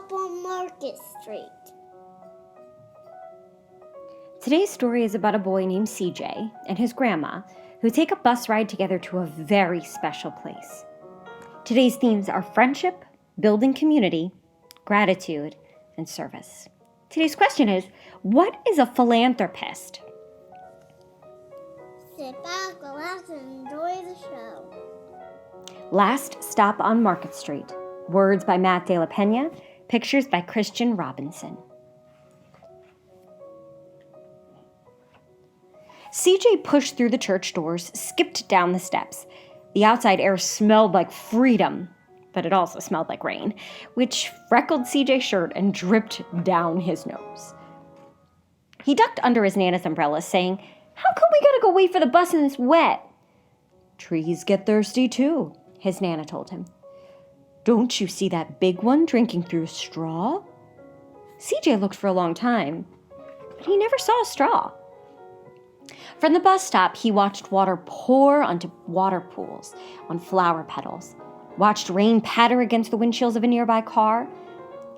stop on Market Street. Today's story is about a boy named CJ and his grandma who take a bus ride together to a very special place. Today's themes are friendship, building community, gratitude, and service. Today's question is, what is a philanthropist? Sit back, relax, and enjoy the show. Last Stop on Market Street. Words by Matt de la Pena. Pictures by Christian Robinson. CJ pushed through the church doors, skipped down the steps. The outside air smelled like freedom, but it also smelled like rain, which freckled CJ's shirt and dripped down his nose. He ducked under his Nana's umbrella, saying, "How come we gotta go wait for the bus in this wet?" "Trees get thirsty too," his Nana told him. "Don't you see that big one drinking through a straw?" CJ looked for a long time, but he never saw a straw. From the bus stop, he watched water pour onto water pools on flower petals, watched rain patter against the windshields of a nearby car.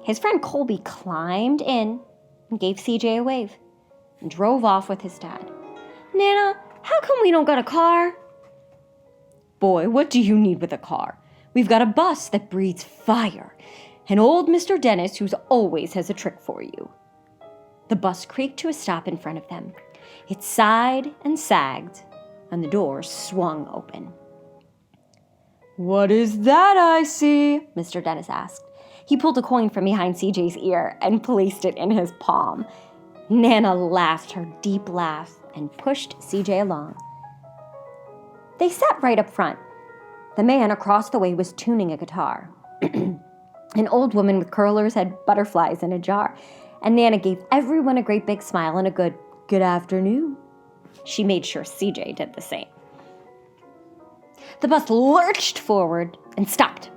His friend Colby climbed in and gave CJ a wave and drove off with his dad. "Nana, how come we don't got a car?" "Boy, what do you need with a car? We've got a bus that breathes fire, and old Mr. Dennis who always has a trick for you." The bus creaked to a stop in front of them. It sighed and sagged, and the doors swung open. "What is that I see?" Mr. Dennis asked. He pulled a coin from behind CJ's ear and placed it in his palm. Nana laughed her deep laugh and pushed CJ along. They sat right up front. The man across the way was tuning a guitar. An old woman with curlers had butterflies in a jar, and Nana gave everyone a great big smile and a good afternoon. She made sure CJ did the same. The bus lurched forward and stopped.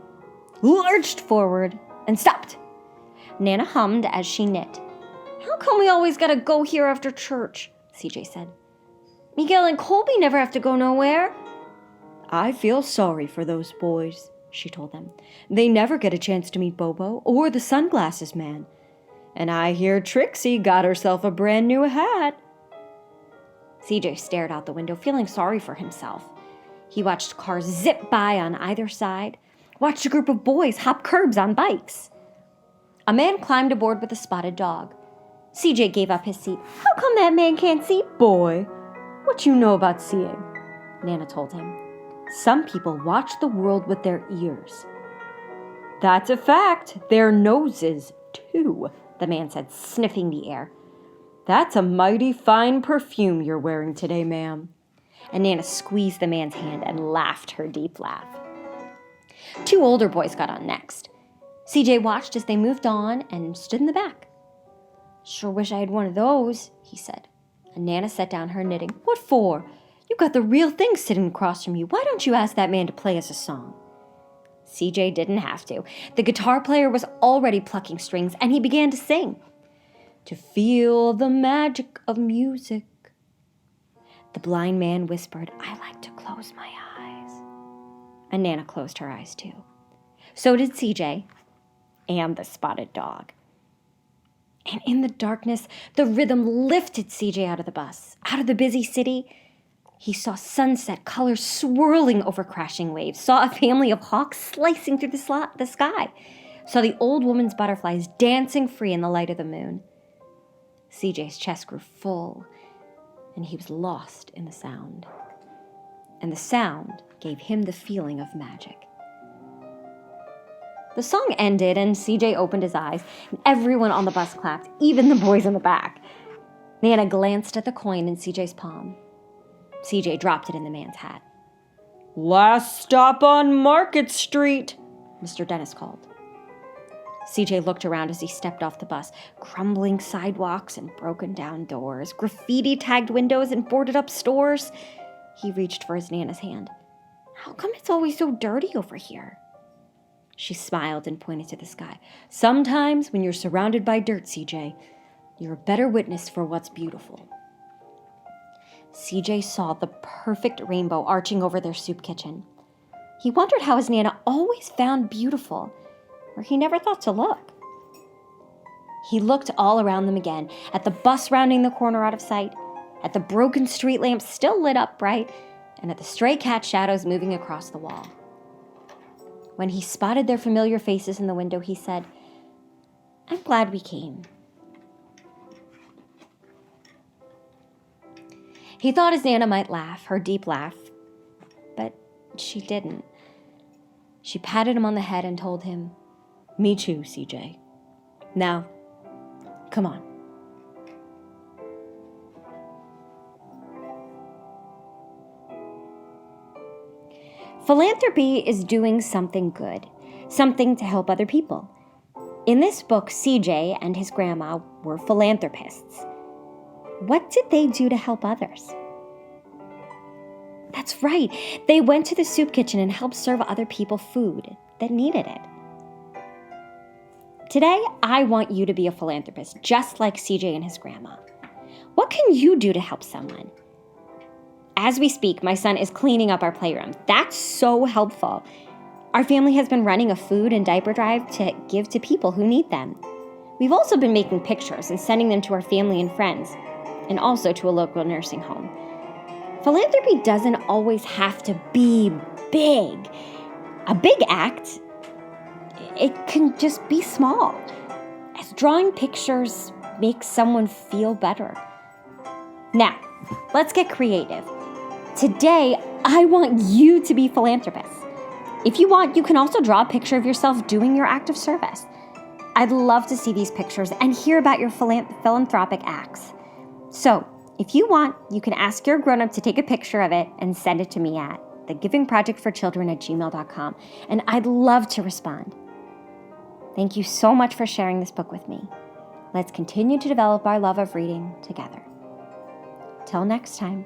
Lurched forward and stopped. Nana hummed as she knit. "How come we always gotta go here after church?" CJ said. "Miguel and Colby never have to go nowhere." "I feel sorry for those boys," she told them. "They never get a chance to meet Bobo or the sunglasses man. And I hear Trixie got herself a brand new hat." CJ stared out the window, feeling sorry for himself. He watched cars zip by on either side, watched a group of boys hop curbs on bikes. A man climbed aboard with a spotted dog. CJ gave up his seat. "How come that man can't see?" "Boy, what you know about seeing?" Nana told him. "Some people watch the world with their ears." "That's a fact. Their noses, too," the man said, sniffing the air. "That's a mighty fine perfume you're wearing today, ma'am." And Nana squeezed the man's hand and laughed her deep laugh. Two older boys got on next. CJ watched as they moved on and stood in the back. "Sure wish I had one of those," he said. And Nana set down her knitting. "What for? You got the real thing sitting across from you. Why don't you ask that man to play us a song?" CJ didn't have to. The guitar player was already plucking strings, and he began to sing. "To feel the magic of music." The blind man whispered, "I like to close my eyes." And Nana closed her eyes too. So did CJ and the spotted dog. And in the darkness, the rhythm lifted CJ out of the bus, out of the busy city. He saw sunset colors swirling over crashing waves, saw a family of hawks slicing through the sky, saw the old woman's butterflies dancing free in the light of the moon. CJ's chest grew full, and he was lost in the sound. And the sound gave him the feeling of magic. The song ended, and CJ opened his eyes, and everyone on the bus clapped, even the boys in the back. Nana glanced at the coin in CJ's palm. CJ dropped it in the man's hat. "Last stop on Market Street," Mr. Dennis called. CJ looked around as he stepped off the bus. Crumbling sidewalks and broken down doors, graffiti-tagged windows and boarded-up stores. He reached for his Nana's hand. "How come it's always so dirty over here?" She smiled and pointed to the sky. "Sometimes when you're surrounded by dirt, CJ, you're a better witness for what's beautiful." CJ saw the perfect rainbow arching over their soup kitchen. He wondered how his Nana always found beautiful where he never thought to look. He looked all around them again, at the bus rounding the corner out of sight, at the broken street lamps still lit up bright, and at the stray cat shadows moving across the wall. When he spotted their familiar faces in the window, he said, "I'm glad we came." He thought his Nana might laugh, her deep laugh, but she didn't. She patted him on the head and told him, "Me too, CJ. Now, come on." Philanthropy is doing something good, something to help other people. In this book, CJ and his grandma were philanthropists. What did they do to help others? That's right. They went to the soup kitchen and helped serve other people food that needed it. Today, I want you to be a philanthropist, just like CJ and his grandma. What can you do to help someone? As we speak, my son is cleaning up our playroom. That's so helpful. Our family has been running a food and diaper drive to give to people who need them. We've also been making pictures and sending them to our family and friends, and also to a local nursing home. Philanthropy doesn't always have to be big. A big act, it can just be small, as drawing pictures makes someone feel better. Now, let's get creative. Today, I want you to be philanthropists. If you want, you can also draw a picture of yourself doing your act of service. I'd love to see these pictures and hear about your philanthropic acts. So, if you want, you can ask your grown-up to take a picture of it and send it to me at thegivingprojectforchildren@gmail.com, and I'd love to respond. Thank you so much for sharing this book with me. Let's continue to develop our love of reading together. Till next time.